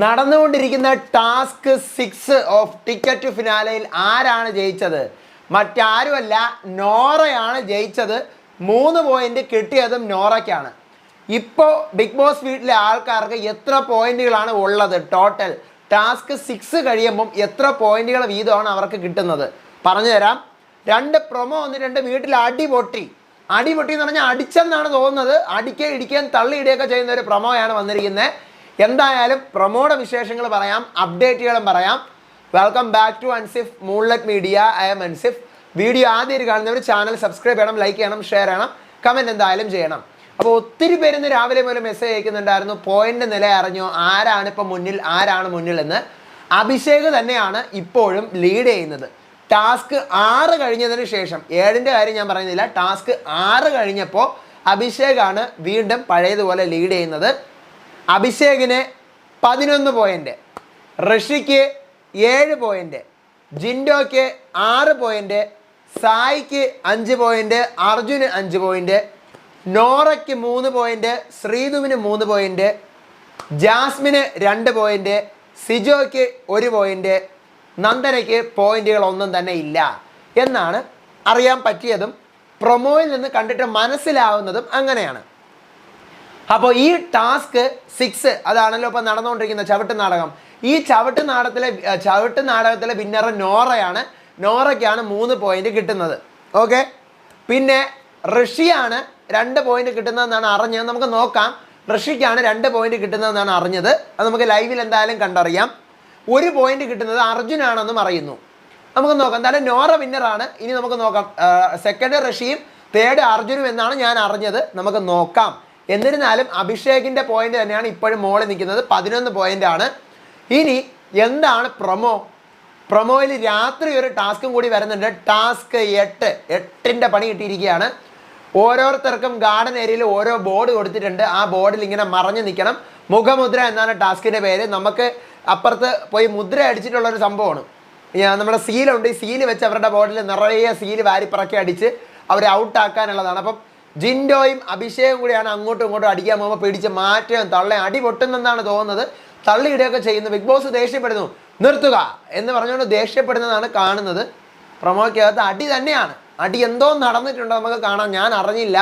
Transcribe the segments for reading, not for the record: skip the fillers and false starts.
നടന്നുകൊണ്ടിരിക്കുന്ന task 6 of ticket ഫിനാലയിൽ ആരാണ് ജയിച്ചത്? മറ്റാരുമല്ല, നോറയാണ് ജയിച്ചത്. 3 പോയിന്റ് കിട്ടിയതും നോറയ്ക്കാണ്. ഇപ്പോൾ ബിഗ് ബോസ് വീട്ടിലെ ആൾക്കാർക്ക് എത്ര പോയിന്റുകളാണ് ഉള്ളത്? ടോട്ടൽ ടാസ്ക് 6 കഴിയുമ്പം എത്ര പോയിന്റുകൾ വീതമാണ് അവർക്ക് കിട്ടുന്നത്? പറഞ്ഞുതരാം. 2 പ്രൊമോ വന്നിട്ടുണ്ട്. വീട്ടിൽ അടിപൊട്ടി എന്ന് പറഞ്ഞാൽ അടിച്ചെന്നാണ് തോന്നുന്നത്. ഇടിക്കാൻ തള്ളിയിടുകയൊക്കെ ചെയ്യുന്ന ഒരു പ്രൊമോയാണ് വന്നിരിക്കുന്നത്. എന്തായാലും പ്രൊമോയുടെ വിശേഷങ്ങൾ പറയാം, അപ്ഡേറ്റുകളും പറയാം. Welcome back to Ansif moonlight media. I'm Ansif. Video ആദ്യമായിട്ട് കാണുന്നവർ ചാനൽ സബ്സ്ക്രൈബ് ചെയ്യണം, ലൈക്ക് ചെയ്യണം, ഷെയർ ചെയ്യണം, കമൻറ്റ് എന്തായാലും ചെയ്യണം. അപ്പോൾ ഒത്തിരി പേര് ഇന്ന് രാവിലെ മുതൽ മെസ്സേജ് അയക്കുന്നുണ്ടായിരുന്നു, പോയിന്റ് നില അറിഞ്ഞോ, ആരാണ് ഇപ്പം മുന്നിൽ, ആരാണ് മുന്നിൽ എന്ന്. അഭിഷേക് തന്നെയാണ് ഇപ്പോഴും ലീഡ് ചെയ്യുന്നത്. ടാസ്ക് 6 കഴിഞ്ഞതിന് ശേഷം, 7ൻ്റെ കാര്യം ഞാൻ പറയുന്നില്ല, ടാസ്ക് 6 കഴിഞ്ഞപ്പോൾ അഭിഷേകാണ് വീണ്ടും പഴയതുപോലെ ലീഡ് ചെയ്യുന്നത്. അഭിഷേകിന് 11 പോയിന്റ്, ഋഷിക്ക് 7 പോയിന്റ്, ജിൻഡോയ്ക്ക് 6 പോയിന്റ്, സായിക്ക് 5 പോയിന്റ്, അർജുന് 5 പോയിന്റ്, നോറയ്ക്ക് 3 പോയിന്റ്, ശ്രീധുവിന് 3 പോയിന്റ്, ജാസ്മിന് 2 പോയിന്റ്, സിജോയ്ക്ക് 1 പോയിന്റ്, നന്ദനയ്ക്ക് പോയിന്റുകൾ ഒന്നും തന്നെ ഇല്ല എന്നാണ് അറിയാൻ പറ്റിയതും പ്രൊമോയിൽ നിന്ന് കണ്ടിട്ട് മനസ്സിലാവുന്നതും അങ്ങനെയാണ്. അപ്പോൾ ഈ ടാസ്ക് 6 അതാണല്ലോ ഇപ്പം നടന്നുകൊണ്ടിരിക്കുന്ന ചവിട്ട് നാടകം. ഈ ചവിട്ട് നാടകത്തിലെ വിന്നർ നോറയാണ്. നോറയ്ക്കാണ് 3 പോയിന്റ് കിട്ടുന്നത്. ഓക്കെ, പിന്നെ ഋഷിയാണ് 2 പോയിന്റ് കിട്ടുന്നതെന്നാണ് അറിഞ്ഞത്. നമുക്ക് നോക്കാം. ഋഷിക്കാണ് 2 പോയിന്റ് കിട്ടുന്നതെന്നാണ് അറിഞ്ഞത്. അത് നമുക്ക് ലൈവിൽ എന്തായാലും കണ്ടറിയാം. 1 പോയിന്റ് കിട്ടുന്നത് അർജുനാണെന്നും അറിയുന്നു. നമുക്ക് നോക്കാം. എന്തായാലും നോറ വിന്നറാണ്. ഇനി നമുക്ക് നോക്കാം. സെക്കൻഡ് ഋഷിയും തേർഡ് അർജുനും എന്നാണ് ഞാൻ അറിഞ്ഞത്. നമുക്ക് നോക്കാം. എന്നിരുന്നാലും അഭിഷേകിൻ്റെ പോയിന്റ് തന്നെയാണ് ഇപ്പോഴും മോളിൽ നിൽക്കുന്നത്. 11 പോയിന്റ് ആണ്. ഇനി എന്താണ് പ്രൊമോയിൽ രാത്രി ഒരു ടാസ്കും കൂടി വരുന്നുണ്ട്. ടാസ്ക് 8ൻ്റെ പണി കിട്ടിയിരിക്കുകയാണ്. ഓരോരുത്തർക്കും ഗാർഡൻ ഏരിയയിൽ ഓരോ ബോർഡ് കൊടുത്തിട്ടുണ്ട്. ആ ബോർഡിൽ ഇങ്ങനെ മറഞ്ഞു നിൽക്കണം. മുഖമുദ്ര എന്നാണ് ടാസ്കിൻ്റെ പേര്. നമുക്ക് അപ്പുറത്ത് പോയി മുദ്ര അടിച്ചിട്ടുള്ളൊരു സംഭവമാണ്. നമ്മുടെ സീലുണ്ട്. ഈ സീല് വെച്ച് അവരുടെ ബോർഡിൽ നിറയെ സീല് വാരിപ്പറക്കി അടിച്ച് അവരെ ഔട്ടാക്കാനുള്ളതാണ്. അപ്പം ജിൻഡോയും അഭിഷേകും കൂടിയാണ് അങ്ങോട്ടും ഇങ്ങോട്ടും അടിക്കാൻ പോകുമ്പോൾ പിടിച്ച് മാറ്റുകയും തള്ളയും അടി പൊട്ടുന്നെന്നാണ് തോന്നുന്നത്. തള്ളിയിടുകയൊക്കെ ചെയ്യുന്നു. ബിഗ് ബോസ് ദേഷ്യപ്പെടുന്നു, നിർത്തുക എന്ന് പറഞ്ഞുകൊണ്ട് ദേഷ്യപ്പെടുന്നതാണ് കാണുന്നത്. പ്രൊമോയ്ക്കകത്ത് അടി തന്നെയാണ്. അടി എന്തോ നടന്നിട്ടുണ്ടോ നമുക്ക് കാണാം. ഞാൻ അറിഞ്ഞില്ല.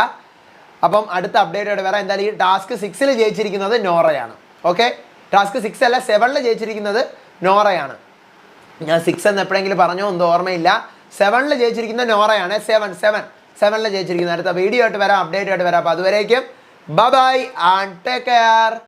അപ്പം അടുത്ത അപ്ഡേറ്റോടെ വരാം. എന്തായാലും ഈ ടാസ്ക് 6 ജയിച്ചിരിക്കുന്നത് നോറയാണ്. ഓക്കെ, ടാസ്ക് 6 അല്ല 7 ജയിച്ചിരിക്കുന്നത് നോറയാണ്. ഞാൻ 6 എന്ന് എപ്പോഴെങ്കിലും പറഞ്ഞോ എന്തോ ഓർമ്മയില്ല. 7 ജയിച്ചിരിക്കുന്ന നോറയാണ്. 7 ജയിച്ചിരിക്കുന്നത്. അടുത്ത വീഡിയോ ആയിട്ട് വരാം, അപ്ഡേറ്റ് ആയിട്ട് വരാം. അപ്പോൾ അതുവരേക്കും ബൈ ആൻഡ് ടേക്ക് കെയർ.